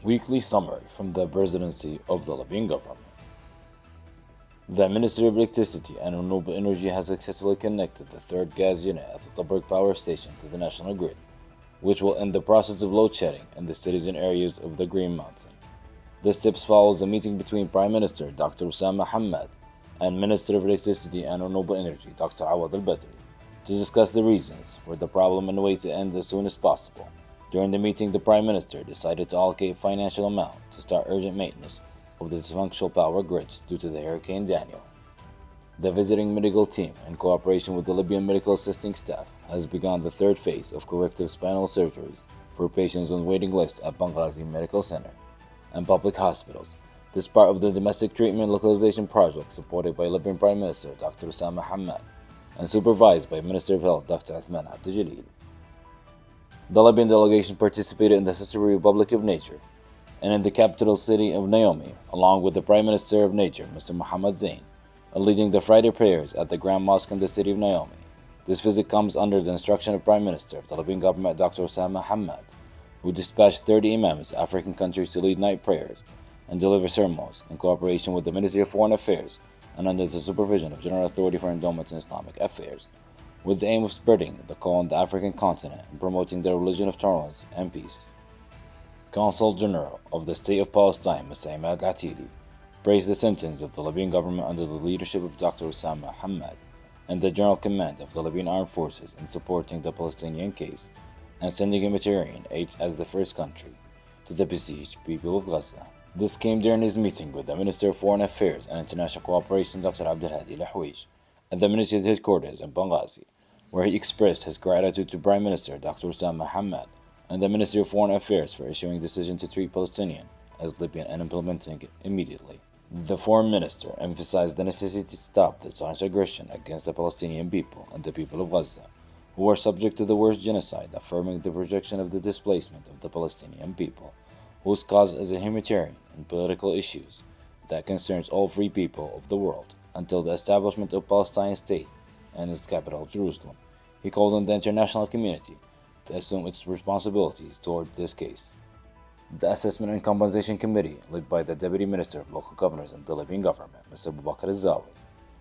Weekly summary from the Presidency of the Libyan government. The Ministry of Electricity and Renewable Energy has successfully connected the third gas unit at the Tobruk power station to the national grid, which will end the process of load shedding in the cities and areas of the Green Mountain. This steps follows a meeting between Prime Minister Dr. Osama Hamad and Minister of Electricity and Renewable Energy Dr. Awad al-Badri to discuss the reasons for the problem and ways to end as soon as possible. During the meeting, the Prime Minister decided to allocate financial amount to start urgent maintenance of the dysfunctional power grids due to the Hurricane Daniel. The visiting medical team, in cooperation with the Libyan medical assisting staff, has begun the third phase of corrective spinal surgeries for patients on waiting lists at Benghazi Medical Center and public hospitals. This part of the domestic treatment localization project supported by Libyan Prime Minister Dr. Osama Hamad and supervised by Minister of Health Dr. Uthman Abdel. The Libyan delegation participated in the Sister Republic of Nature and in the capital city of Naomi, along with the Prime Minister of Nature, Mr. Mohammed Zain, leading the Friday prayers at the Grand Mosque in the city of Naomi. This visit comes under the instruction of Prime Minister of the Libyan government, Dr. Osama Hamad, who dispatched 30 imams to African countries to lead night prayers and deliver sermons in cooperation with the Ministry of Foreign Affairs and under the supervision of General Authority for Endowments and Islamic Affairs, with the aim of spreading the call on the African continent and promoting the religion of tolerance and peace. Consul General of the State of Palestine, Mr. Imad Atili, praised the sentence of the Libyan government under the leadership of Dr. Osama Hamad and the General Command of the Libyan Armed Forces in supporting the Palestinian case and sending humanitarian aid as the first country to the besieged people of Gaza. This came during his meeting with the Minister of Foreign Affairs and International Cooperation, Dr. Abdelhadi Lahouij, at the Ministry's headquarters in Benghazi, where he expressed his gratitude to Prime Minister Dr. Osama Hamad and the Ministry of Foreign Affairs for issuing a decision to treat Palestinians as Libyan and implementing it immediately. The Foreign Minister emphasized the necessity to stop the Zionist aggression against the Palestinian people and the people of Gaza, who are subject to the worst genocide, affirming the projection of the displacement of the Palestinian people, whose cause is a humanitarian and political issues that concerns all free people of the world until the establishment of Palestine state and its capital, Jerusalem. He called on the international community to assume its responsibilities toward this case. The Assessment and Compensation Committee, led by the Deputy Minister of Local Governors in the Libyan government, Mr. Boubacar Zawi,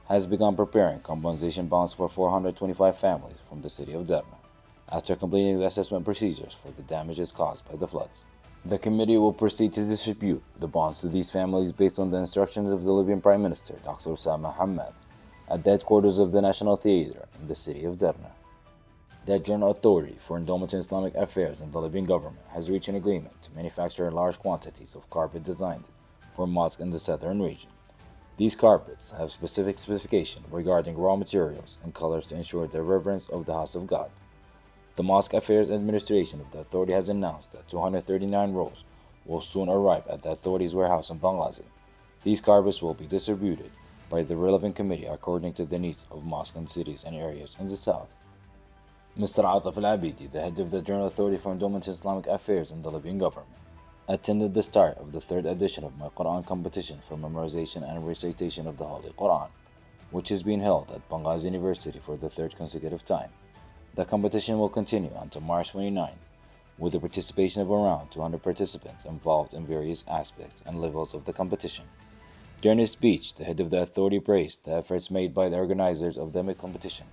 has begun preparing compensation bonds for 425 families from the city of Derna, after completing the assessment procedures for the damages caused by the floods. The committee will proceed to distribute the bonds to these families based on the instructions of the Libyan Prime Minister, Dr. Osama Hamad, at the headquarters of the National Theatre in the city of Derna. The General Authority for Endowments and Islamic Affairs in the Libyan government has reached an agreement to manufacture large quantities of carpet designed for mosques in the southern region. These carpets have specific specifications regarding raw materials and colors to ensure the reverence of the house of God. The Mosque Affairs Administration of the authority has announced that 239 rolls will soon arrive at the authority's warehouse in Benghazi. These carpets will be distributed by the relevant committee according to the needs of mosques in cities and areas in the south. Mr. Ataf al-Abidi, the head of the General Authority for Endowments and Islamic Affairs in the Libyan government, attended the start of the third edition of My Quran competition for memorization and recitation of the Holy Quran, which is being held at Benghazi University for the third consecutive time. The competition will continue until March 29, with the participation of around 200 participants involved in various aspects and levels of the competition. During his speech, the head of the authority praised the efforts made by the organizers of the competition,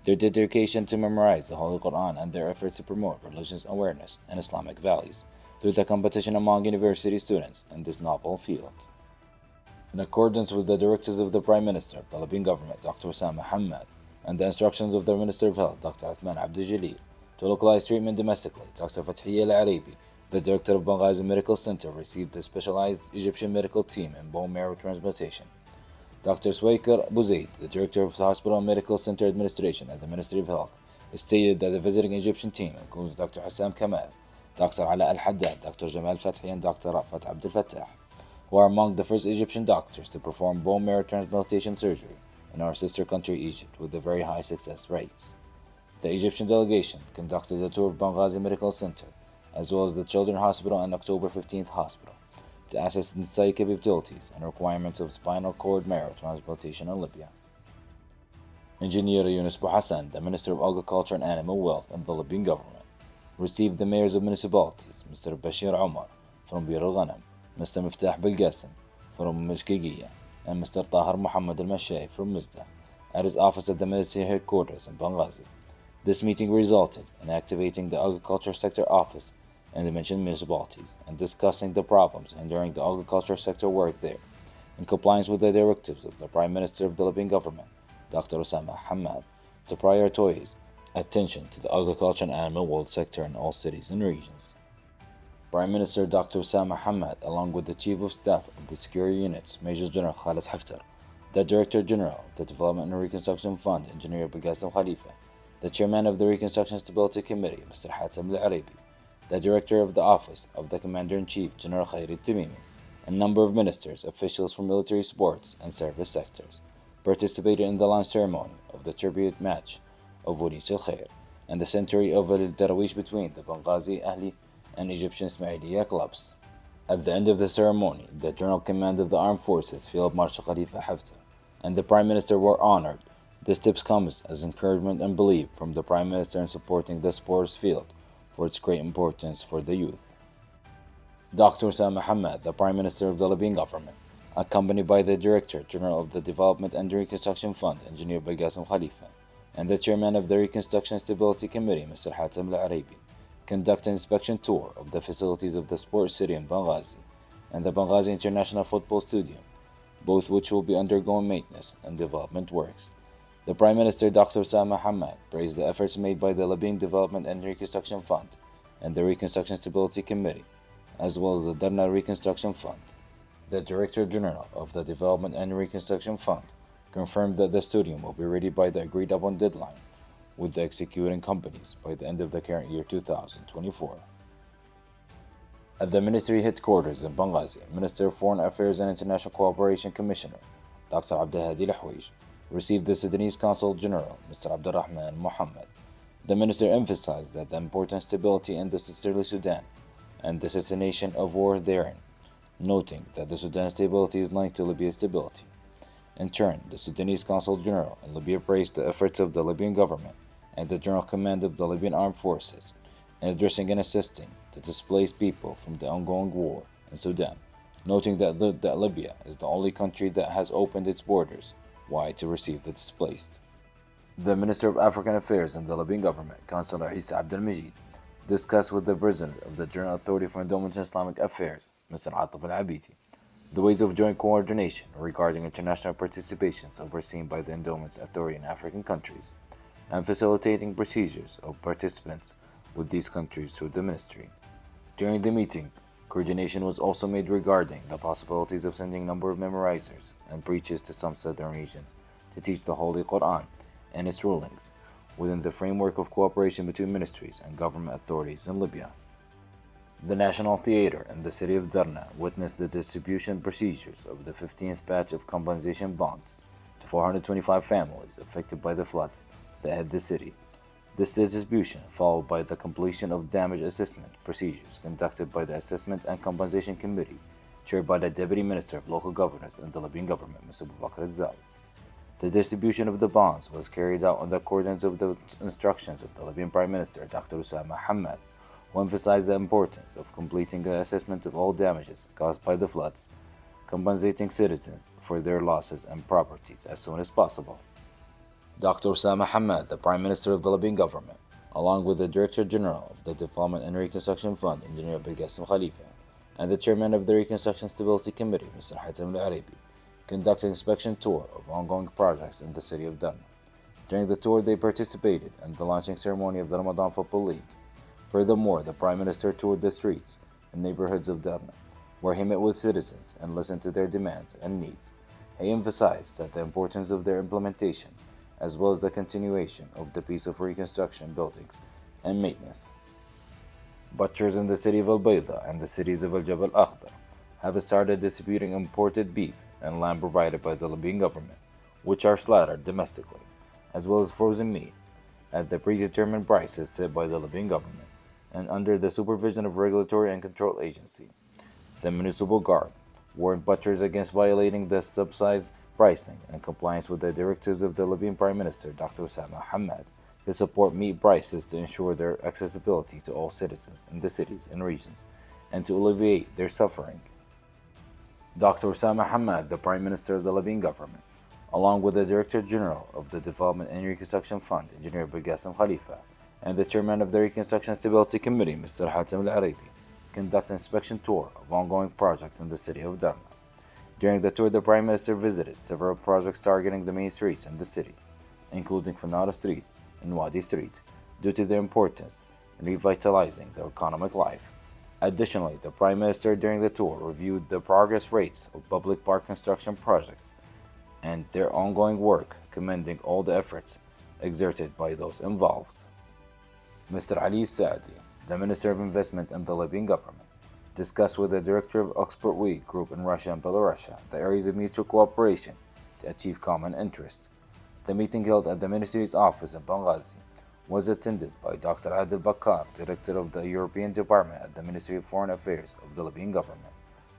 their dedication to memorize the Holy Quran, and their efforts to promote religious awareness and Islamic values through the competition among university students in this novel field. In accordance with the directives of the Prime Minister of the Libyan government, Dr. Osama Hamad, and the instructions of the Minister of Health, Dr. Uthman Abdel, to localize treatment domestically, Dr. Fathiya Al-Arabi, the director of Benghazi Medical Center, received the specialized Egyptian medical team in bone marrow transplantation. Dr. Swaikar Bouzaid, the director of the Hospital and Medical Center Administration at the Ministry of Health, stated that the visiting Egyptian team includes Dr. Hussam Kamal, Dr. Ala Al-Haddad, Dr. Jamal Fathi, and Dr. Rafat Abdel Fattah, who are among the first Egyptian doctors to perform bone marrow transplantation surgery in our sister country Egypt with the very high success rates. The Egyptian delegation conducted a tour of Benghazi Medical Center, as well as the Children's Hospital and October 15th Hospital, to assess the capabilities and requirements of spinal cord marrow transplantation in Libya. Engineer Yunus Bouhassan, the Minister of Agriculture and Animal Wealth in the Libyan government, received the mayors of municipalities, Mr. Bashir Omar, from Bir al-Ghanam, Mr. Miftah Belgasim from Mishkigia, and Mr. Tahar Muhammad al-Mashai from Mizda, at his office at the military headquarters in Benghazi. This meeting resulted in activating the Agriculture Sector Office in the mentioned municipalities and discussing the problems hindering the agriculture sector work there, in compliance with the directives of the Prime Minister of the Libyan government, Dr. Osama Hamad, to prioritize attention to the agriculture and animal welfare sector in all cities and regions. Prime Minister Dr. Osama Hamad, along with the Chief of Staff of the Security Units, Major General Khalid Haftar, the Director General of the Development and Reconstruction Fund, Engineer Belgasim Khalifa, the Chairman of the Reconstruction Stability Committee, Mr. Hatem Al-Arabi, the Director of the Office of the Commander-in-Chief, General Khairi Tamimi, a number of ministers, officials from military, sports, and service sectors participated in the launch ceremony of the tribute match of Wanis al-Khair and the century of al-Darawish between the Benghazi Ahli and Egyptian Ismailiyya clubs. At the end of the ceremony, the General Command of the Armed Forces, Field Marshal Khalifa Haftar, and the Prime Minister were honored. This tips comes as encouragement and belief from the Prime Minister in supporting the sports field for its great importance for the youth. Dr. Osama Hamad, the Prime Minister of the Libyan government, accompanied by the Director General of the Development and Reconstruction Fund, Engineer Belgasim Khalifa, and the Chairman of the Reconstruction Stability Committee, Mr. Hatem Al-Arabi, conducted an inspection tour of the facilities of the Sports City in Benghazi and the Benghazi International Football Stadium, both which will be undergoing maintenance and development works. The Prime Minister Dr. Osama Hamad praised the efforts made by the Libyan Development and Reconstruction Fund and the Reconstruction Stability Committee, as well as the Darna Reconstruction Fund. The Director General of the Development and Reconstruction Fund confirmed that the stadium will be ready by the agreed upon deadline, with the executing companies by the end of the current year 2024. At the Ministry headquarters in Benghazi, Minister of Foreign Affairs and International Cooperation Commissioner Dr. Abdelhadi Lahouij received the Sudanese Consul General, Mr. Abdurrahman Mohammed. The minister emphasized that the important stability in the sisterly Sudan and the cessation of war therein, noting that the Sudan's stability is linked to Libya's stability. In turn, the Sudanese Consul General in Libya praised the efforts of the Libyan government and the General Command of the Libyan Armed Forces in addressing and assisting the displaced people from the ongoing war in Sudan, noting that Libya is the only country that has opened its borders wide to receive the displaced. The Minister of African Affairs in the Libyan government, Councillor Isa Abdel Majid, discussed with the President of the General Authority for Endowment and Islamic Affairs, Mr. Atif Al-Abidi, the ways of joint coordination regarding international participations overseen by the Endowments Authority in African countries, and facilitating procedures of participants with these countries through the Ministry. During the meeting, coordination was also made regarding the possibilities of sending a number of memorizers and preachers to some southern regions to teach the Holy Quran and its rulings within the framework of cooperation between ministries and government authorities in Libya. The National Theatre in the city of Darna witnessed the distribution procedures of the 15th batch of compensation bonds to 425 families affected by the floods that hit the city. This distribution followed by the completion of damage assessment procedures conducted by the Assessment and Compensation Committee, chaired by the Deputy Minister of Local Governance in the Libyan government, Mr. Bakr al-Zal. The distribution of the bonds was carried out in accordance with the instructions of the Libyan Prime Minister, Dr. Osama Hamad, who emphasized the importance of completing the assessment of all damages caused by the floods, compensating citizens for their losses and properties as soon as possible. Dr. Osama Hamad, the Prime Minister of the Libyan government, along with the Director General of the Development and Reconstruction Fund, Engineer Belgasim Khalifa, and the Chairman of the Reconstruction Stability Committee, Mr. Hatem Al-Arabi, conducted an inspection tour of ongoing projects in the city of Darna. During the tour, they participated in the launching ceremony of the Ramadan Football League. Furthermore, the Prime Minister toured the streets and neighborhoods of Darna, where he met with citizens and listened to their demands and needs. He emphasized that the importance of their implementation, as well as the continuation of the piece of reconstruction buildings and maintenance. Butchers in the city of Al-Bayda and the cities of Al-Jabal Akhdar have started distributing imported beef and lamb provided by the Libyan government, which are slaughtered domestically, as well as frozen meat, at the predetermined prices set by the Libyan government and under the supervision of Regulatory and Control Agency. The Municipal Guard warned butchers against violating the subsidized pricing and compliance with the directives of the Libyan Prime Minister, Dr. Osama Hamad, to support meat prices to ensure their accessibility to all citizens in the cities and regions, and to alleviate their suffering. Dr. Osama Hamad, the Prime Minister of the Libyan government, along with the Director General of the Development and Reconstruction Fund, Engineer Bilqasem Khalifa, and the Chairman of the Reconstruction Stability Committee, Mr. Hatem Al-Arabi, conduct an inspection tour of ongoing projects in the city of Derna. During the tour, the Prime Minister visited several projects targeting the main streets in the city, including Fanara Street and Wadi Street, due to their importance in revitalizing their economic life. Additionally, the Prime Minister during the tour reviewed the progress rates of public park construction projects and their ongoing work, commending all the efforts exerted by those involved. Mr. Ali Saadi, the Minister of Investment in the Libyan government, discussed with the Director of Export Week Group in Russia and Belarus the areas of mutual cooperation to achieve common interests. The meeting held at the Ministry's office in Benghazi was attended by Dr. Adel Bakar, Director of the European Department at the Ministry of Foreign Affairs of the Libyan government,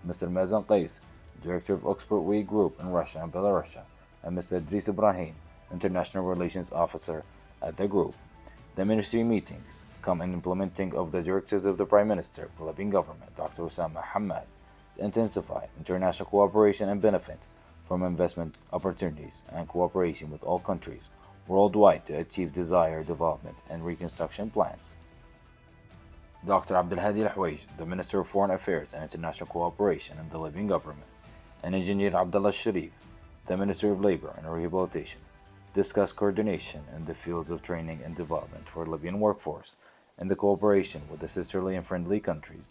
Mr. Mazan Qais, Director of Export Week Group in Russia and Belarus, and Mr. Idris Ibrahim, International Relations Officer at the group. The ministry meetings come in implementing of the directives of the Prime Minister of the Libyan government, Dr. Osama Hamad, to intensify international cooperation and benefit from investment opportunities and cooperation with all countries worldwide to achieve desired development and reconstruction plans. Dr. Abdelhadi Al-Hwaj, the Minister of Foreign Affairs and International Cooperation in the Libyan government, and Engineer Abdullah Sharif, the Minister of Labor and Rehabilitation, discussed coordination in the fields of training and development for Libyan workforce and the cooperation with the sisterly and friendly countries.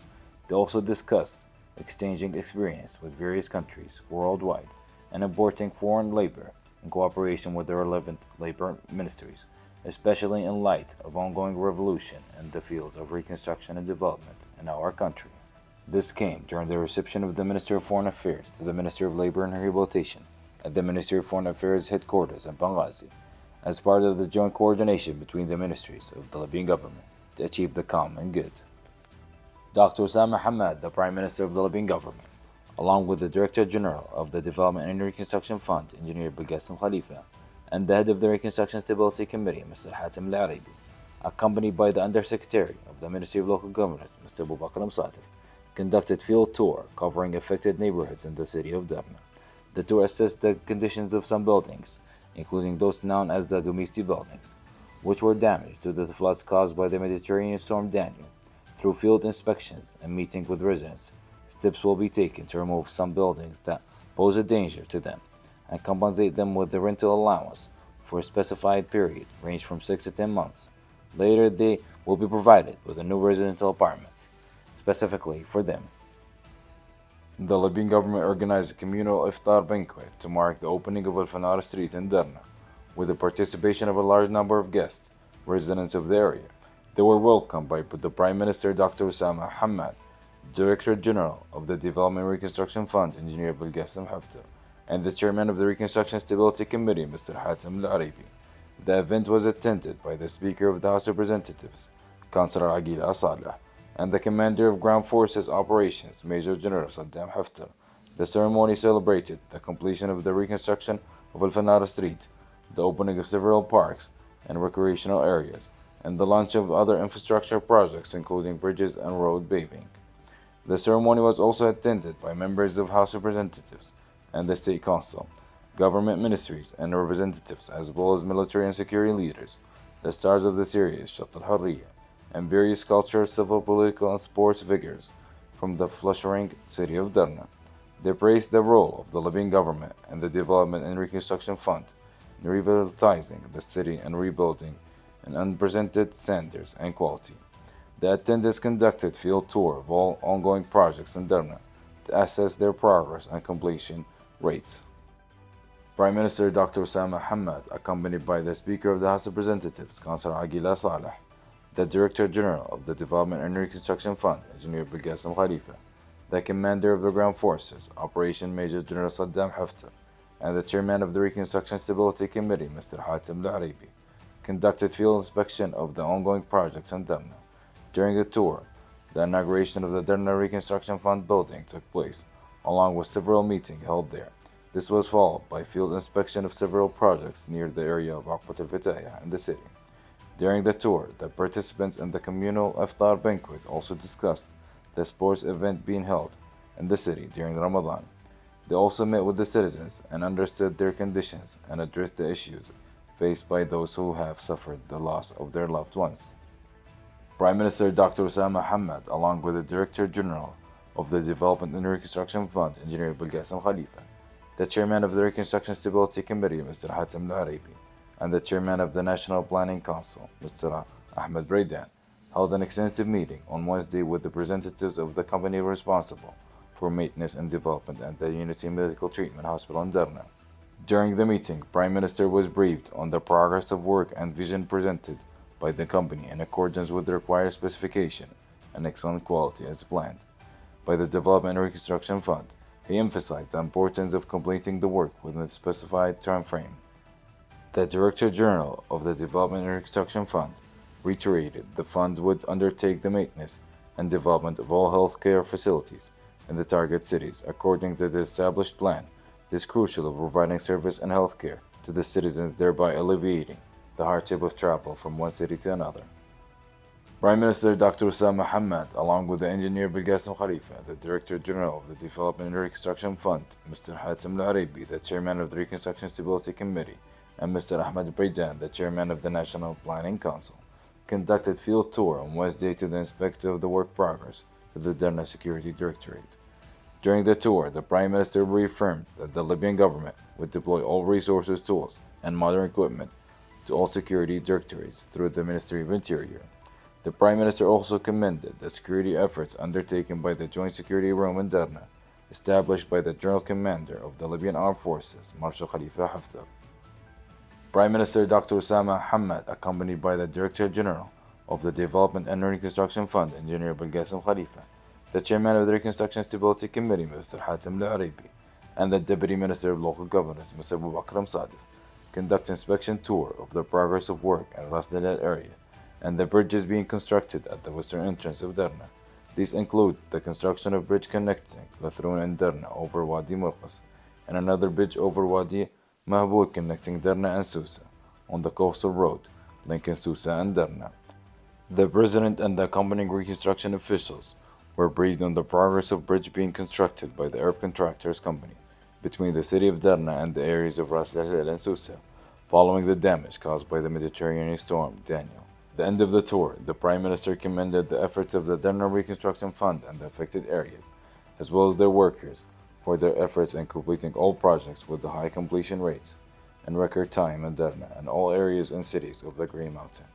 They also discussed exchanging experience with various countries worldwide and importing foreign labor in cooperation with the relevant labor ministries, especially in light of ongoing revolution in the fields of reconstruction and development in our country. This came during the reception of the Minister of Foreign Affairs to the Minister of Labor and Rehabilitation at the Ministry of Foreign Affairs headquarters in Benghazi, as part of the joint coordination between the ministries of the Libyan government to achieve the common good. Dr. Osama Hamad, the Prime Minister of the Libyan government, along with the Director General of the Development and Reconstruction Fund, Engineer Bilqasem Khalifa, and the Head of the Reconstruction Stability Committee, Mr. Hatem Al-Arabi, accompanied by the Undersecretary of the Ministry of Local Governance, Mr. Abu Bakr Msadif, conducted field tour covering affected neighborhoods in the city of Derna. The tour assessed the conditions of some buildings, including those known as the Gumisi buildings, which were damaged due to the floods caused by the Mediterranean storm Daniel. Through field inspections and meeting with residents, steps will be taken to remove some buildings that pose a danger to them and compensate them with the rental allowance for a specified period, ranged from 6 to 10 months. Later, they will be provided with a new residential apartment, specifically for them. The Libyan government organized a communal iftar banquet to mark the opening of Al-Fanara Street in Derna, with the participation of a large number of guests, residents of the area. They were welcomed by the Prime Minister Dr. Osama Hamad, Director General of the Development and Reconstruction Fund, Engineer Bilqasem Khalifa, and the Chairman of the Reconstruction Stability Committee, Mr. Hatem Al-Arabi. The event was attended by the Speaker of the House of Representatives, Councillor Agila Saleh, and the Commander of Ground Forces Operations, Major General Saddam Haftar. The ceremony celebrated the completion of the reconstruction of Al-Fanara Street, the opening of several parks and recreational areas, and the launch of other infrastructure projects including bridges and road paving. The ceremony was also attended by members of House of Representatives and the State Council, government ministries and representatives, as well as military and security leaders, the stars of the series Shat al-Harriya, and various cultural, civil, political, and sports figures from the flourishing city of Derna. They praised the role of the Libyan government and the Development and Reconstruction Fund in revitalizing the city and rebuilding an unprecedented standards and quality. The attendees conducted field tour of all ongoing projects in Derna to assess their progress and completion rates. Prime Minister Dr. Osama Hamad, accompanied by the Speaker of the House of Representatives, Councillor Agila Saleh, the Director General of the Development and Reconstruction Fund, Engineer Bilqasem Khalifa, the Commander of the Ground Forces, Operation Major General Saddam Haftar, and the Chairman of the Reconstruction Stability Committee, Mr. Hatem Al-Arabi, conducted field inspection of the ongoing projects in Derna. During the tour, the inauguration of the Derna Reconstruction Fund building took place, along with several meetings held there. This was followed by field inspection of several projects near the area of Aqbat al-Fitaya in the city. During the tour, the participants in the communal iftar banquet also discussed the sports event being held in the city during Ramadan. They also met with the citizens and understood their conditions and addressed the issues faced by those who have suffered the loss of their loved ones. Prime Minister Dr. Osama Hamad, along with the Director General of the Development and Reconstruction Fund, Engineer Bilqasim Khalifa, the Chairman of the Reconstruction Stability Committee, Mr. Hatem Al-Arabi, and the Chairman of the National Planning Council, Mr. Ahmed Braidan, held an extensive meeting on Wednesday with the representatives of the company responsible for maintenance and development at the Unity Medical Treatment Hospital in Derna. During the meeting, Prime Minister was briefed on the progress of work and vision presented by the company in accordance with the required specification and excellent quality as planned by the Development and Reconstruction Fund. He emphasized the importance of completing the work within a specified time frame. The Director General of the Development and Reconstruction Fund reiterated the fund would undertake the maintenance and development of all healthcare facilities in the target cities according to the established plan. This is crucial of providing service and healthcare to the citizens, thereby alleviating the hardship of travel from one city to another. Prime Minister Dr. Osama Hamad, along with the Engineer Bilqasim Khalifa, the Director General of the Development and Reconstruction Fund, Mr. Hatem Al-Arabi, the Chairman of the Reconstruction Stability Committee, and Mr. Ahmed Braidan, the Chairman of the National Planning Council, conducted field tour on Wednesday to the inspector of the work progress of the Derna Security Directorate. During the tour, the Prime Minister reaffirmed that the Libyan government would deploy all resources, tools, and modern equipment to all security directorates through the Ministry of Interior. The Prime Minister also commended the security efforts undertaken by the Joint Security Room in Derna, established by the General Commander of the Libyan Armed Forces, Marshal Khalifa Haftar. Prime Minister Dr. Osama Hamad, accompanied by the Director General of the Development and Reconstruction Fund, Engineer Bilqasim Khalifa, the Chairman of the Reconstruction Stability Committee, Mr. Hatem Al-Arabi, and the Deputy Minister of Local Governance, Mr. Abu Bakr Sadif, conduct inspection tour of the progress of work at Ras Dalal area and the bridges being constructed at the western entrance of Derna. These include the construction of bridge connecting Lathroun and Derna over Wadi Murqas, and another bridge over Wadi Mahboud connecting Derna and Susa on the coastal road linking Susa and Derna. The President and the accompanying reconstruction officials were briefed on the progress of bridge being constructed by the Arab Contractors Company between the city of Derna and the areas of Ras Dalal and Susa, following the damage caused by the Mediterranean storm Daniel. At the end of the tour, the Prime Minister commended the efforts of the Derna Reconstruction Fund and the affected areas, as well as their workers, for their efforts in completing all projects with the high completion rates and record time in Derna and all areas and cities of the Green Mountain.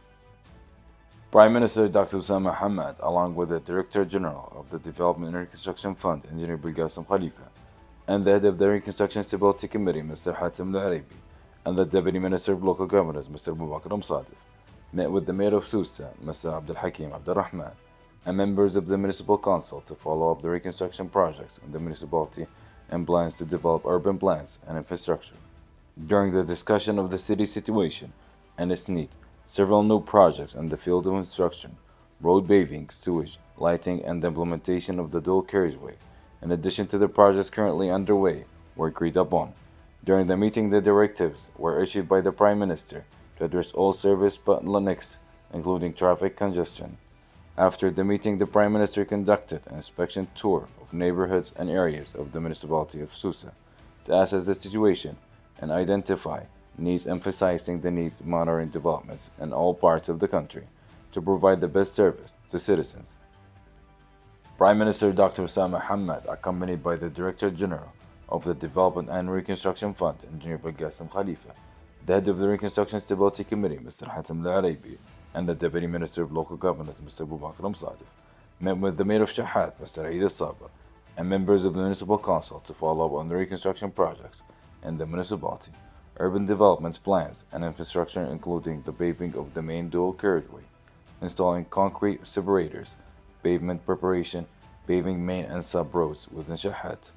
Prime Minister Dr. Osama Hamad, along with the Director General of the Development and Reconstruction Fund, Engineer Bilqasim Khalifa, and the head of the Reconstruction Stability Committee, Mr. Hatem Al-Arabi, and the Deputy Minister of Local Governance, Mr. Abu Bakr Sadif, met with the Mayor of Susa, Mr. Abdul Hakim Abdul Rahman, and members of the Municipal Council to follow up the reconstruction projects in the municipality and plans to develop urban plans and infrastructure. During the discussion of the city's situation and its need, several new projects in the field of construction, road paving, sewage, lighting, and the implementation of the dual carriageway, in addition to the projects currently underway, were agreed upon. During the meeting, the directives were issued by the Prime Minister to address all service bottlenecks, including traffic congestion. After the meeting, the Prime Minister conducted an inspection tour of neighborhoods and areas of the municipality of Susa to assess the situation and identify needs, emphasizing the needs of monitoring developments in all parts of the country to provide the best service to citizens. Prime Minister Dr. Osama Hamad, accompanied by the Director General of the Development and Reconstruction Fund, Engineer Bilqasim Khalifa, the head of the Reconstruction Stability Committee, Mr. Hatem Al-Arabi, and the Deputy Minister of Local Governance, Mr. Abu Bakr Sadif, met with the Mayor of Shahat, Mr. Eid Al-Sabr, and members of the Municipal Council to follow up on the reconstruction projects in the municipality, urban developments plans, and infrastructure, including the paving of the main dual carriageway, installing concrete separators, pavement preparation, paving main and sub-roads within Shahat,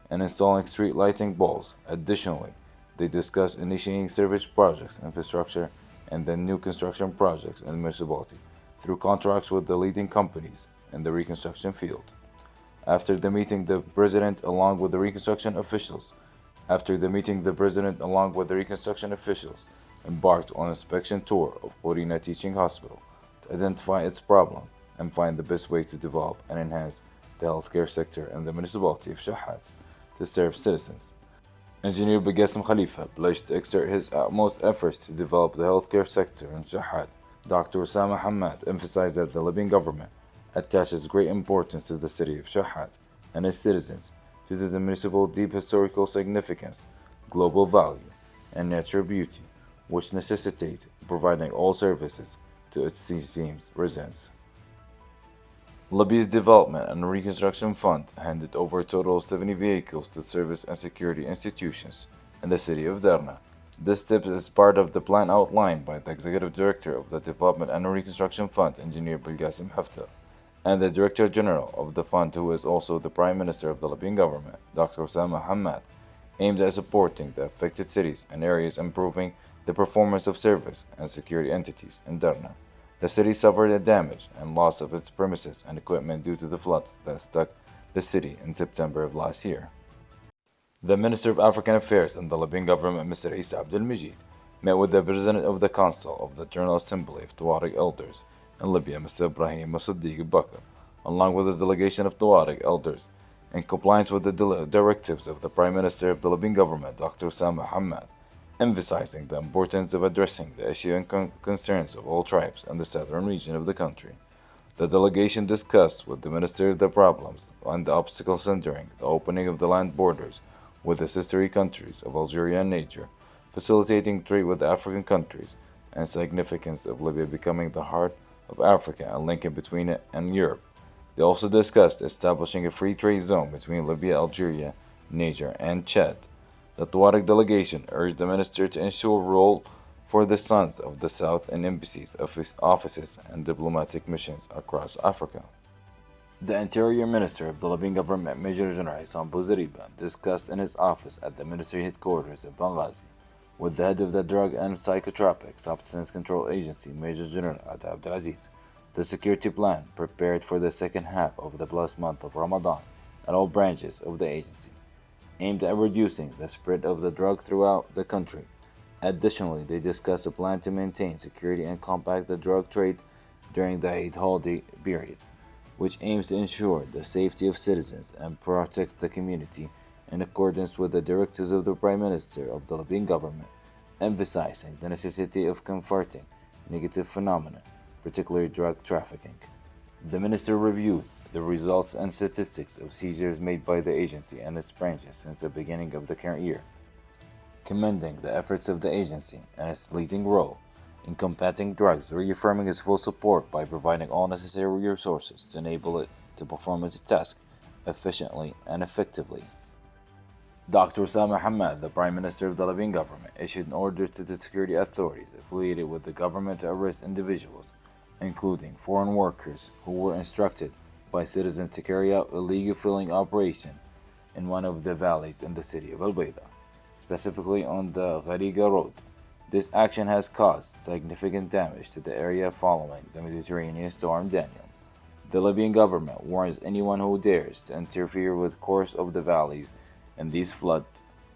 and installing street lighting bulbs. Additionally, they discussed initiating service projects, infrastructure, and then new construction projects in the municipality through contracts with the leading companies in the reconstruction field. After the meeting, the President, along with the reconstruction officials, embarked on an inspection tour of Qorina Teaching Hospital to identify its problem and find the best way to develop and enhance the healthcare sector in the municipality of Shahat to serve citizens. Engineer Bagasem Khalifa pledged to exert his utmost efforts to develop the healthcare sector in Shahat. Dr. Osama Hamad emphasized that the Libyan government attaches great importance to the city of Shahat and its citizens due to the municipal's deep historical significance, global value, and natural beauty, which necessitate providing all services to its esteemed residents. Libya's Development and Reconstruction Fund handed over a total of 70 vehicles to service and security institutions in the city of Derna. This step is part of the plan outlined by the Executive Director of the Development and Reconstruction Fund, Engineer Bilgasim Haftar, and the Director General of the fund, who is also the Prime Minister of the Libyan government, Dr. Osama Hamad, aimed at supporting the affected cities and areas, improving the performance of service and security entities in Derna. The city suffered a damage and loss of its premises and equipment due to the floods that struck the city in September of last year. The Minister of African Affairs in the Libyan government, Mr. Isa Abdel Majid, met with the President of the Council of the General Assembly of Tuareg Elders in Libya, Mr. Ibrahim Siddiq Bakr, along with a delegation of Tuareg elders, in compliance with the directives of the Prime Minister of the Libyan government, Dr. Osama Hamad, emphasizing the importance of addressing the issue and concerns of all tribes in the southern region of the country. The delegation discussed with the Minister the problems and the obstacles hindering the opening of the land borders with the sister countries of Algeria and Niger, facilitating trade with African countries, and significance of Libya becoming the heart of Africa and linking between it and Europe. They also discussed establishing a free trade zone between Libya, Algeria, Niger, and Chad. The Tuareg delegation urged the minister to ensure role for the sons of the South in embassies, offices, and diplomatic missions across Africa. The Interior Minister of the Libyan government, Major General Issam Bouzeriba, discussed in his office at the ministry headquarters in Benghazi with the head of the Drug and Psychotropic Substance Control Agency, Major General Ata Abdelaziz, the security plan prepared for the second half of the blessed month of Ramadan at all branches of the agency, aimed at reducing the spread of the drug throughout the country. Additionally, they discussed a plan to maintain security and combat the drug trade during the Eid holiday period, which aims to ensure the safety of citizens and protect the community in accordance with the directives of the Prime Minister of the Libyan government, emphasizing the necessity of confronting negative phenomena, particularly drug trafficking. The minister reviewed the results and statistics of seizures made by the agency and its branches since the beginning of the current year, commending the efforts of the agency and its leading role in combating drugs, reaffirming its full support by providing all necessary resources to enable it to perform its task efficiently and effectively. Dr. Osama Hamad, the Prime Minister of the Libyan government, issued an order to the security authorities affiliated with the government to arrest individuals, including foreign workers who were instructed by citizens to carry out illegal filling operation in one of the valleys in the city of Al Bayda, specifically on the Ghariga road. This action has caused significant damage to the area following the Mediterranean storm Daniel. The Libyan government warns anyone who dares to interfere with the course of the valleys in these flood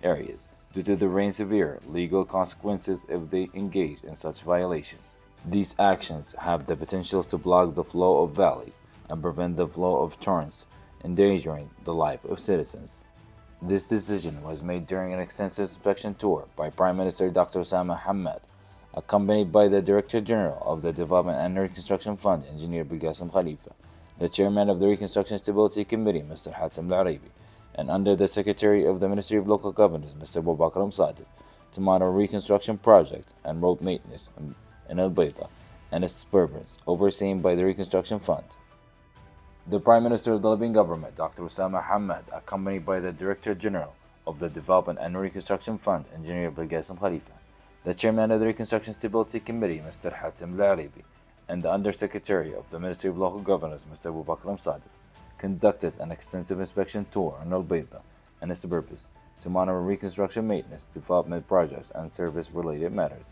areas due to the rain's severe legal consequences if they engage in such violations. These actions have the potential to block the flow of valleys and prevent the flow of torrents, endangering the life of citizens. This decision was made during an extensive inspection tour by Prime Minister Dr. Osama Hamad, accompanied by the Director General of the Development and Reconstruction Fund, Engineer Bilgasim Khalifa, the Chairman of the Reconstruction Stability Committee, Mr. Hatem Al-Araibi, and under the Secretary of the Ministry of Local Governance, Mr. Boubacar Msadif, to monitor reconstruction projects and road maintenance in Al Bayda and its suburbs, overseen by the Reconstruction Fund. The Prime Minister of the Libyan government, Dr. Osama Hamad, accompanied by the Director General of the Development and Reconstruction Fund, Engineer Bilgasim Khalifa, the Chairman of the Reconstruction Stability Committee, Mr. Hatem Al-Araibi, and the Undersecretary of the Ministry of Local Governance, Mr. Boubacar Msadif, conducted an extensive inspection tour in Al Bayda and its suburbs to monitor reconstruction, maintenance, development projects, and service-related matters.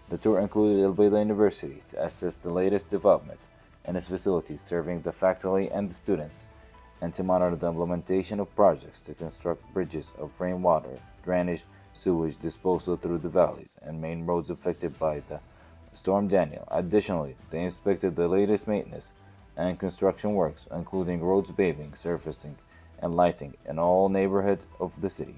The tour included Al Bayda University to assess the latest developments in its facilities serving the faculty and the students, and to monitor the implementation of projects to construct bridges of rainwater, drainage, sewage disposal through the valleys and main roads affected by the Storm Daniel. Additionally, they inspected the latest maintenance and construction works, including roads, paving, surfacing, and lighting in all neighborhoods of the city.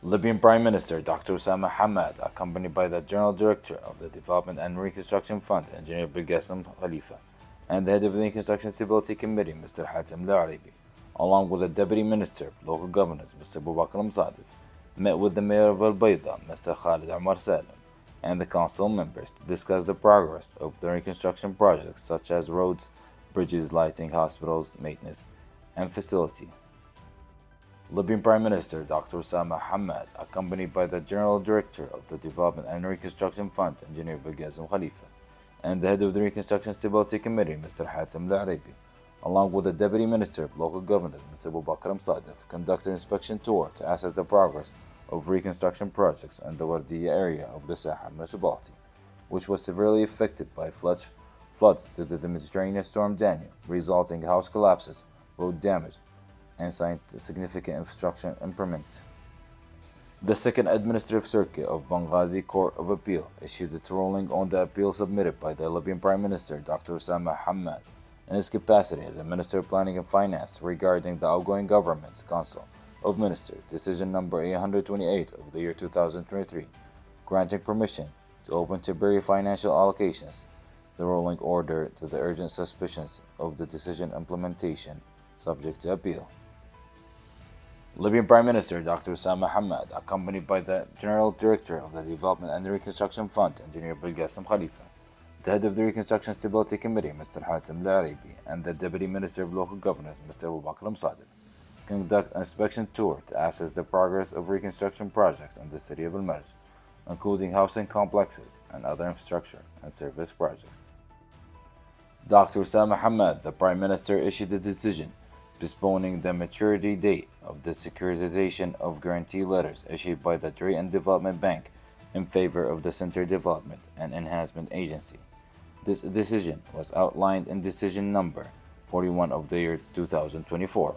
Libyan Prime Minister Dr. Osama Hamad, accompanied by the General Director of the Development and Reconstruction Fund, Engineer Bilqasem Khalifa, and the head of the Reconstruction Stability Committee, Mr. Hatem Al-Arabi, along with the Deputy Minister of Local Governance, Mr. Boubacar Msadif, met with the Mayor of Al Bayda, Mr. Khalid Omar Salim, and the Council members to discuss the progress of the reconstruction projects such as roads, bridges, lighting, hospitals, maintenance, and facility. Libyan Prime Minister Dr. Osama Hamad, accompanied by the General Director of the Development and Reconstruction Fund, Engineer Bilqasem Khalifa, and the head of the Reconstruction Stability Committee, Mr. Hatem Al-Arabi, along with the Deputy Minister of Local Governance, Mr. Boubacar Msadif, conducted an inspection tour to assess the progress of reconstruction projects in the Wardiya area of the Sahel municipality, which was severely affected by floods due to the Mediterranean storm Daniel, resulting in house collapses, road damage, and significant infrastructure impairment. The Second Administrative Circuit of Benghazi Court of Appeal issued its ruling on the appeal submitted by the Libyan Prime Minister Dr. Osama Hamad in his capacity as a Minister of Planning and Finance regarding the outgoing government's Council of Ministers Decision Number 828 of the year 2023, granting permission to open temporary financial allocations. The ruling order to the urgent suspicions of the decision implementation subject to appeal. Libyan Prime Minister Dr. Osama Hamad, accompanied by the General Director of the Development and Reconstruction Fund, Engineer Bilqasem Khalifa, the head of the Reconstruction Stability Committee, Mr. Hatem Al-Arabi, and the Deputy Minister of Local Governance, Mr. Boubacar Msadif, conduct an inspection tour to assess the progress of reconstruction projects in the city of Al-Marj, including housing complexes and other infrastructure and service projects. Dr. Osama Hamad, the Prime Minister, issued a decision postponing the maturity date of the securitization of guarantee letters issued by the Trade and Development Bank in favor of the Center Development and Enhancement Agency. This decision was outlined in Decision Number 41 of the year 2024.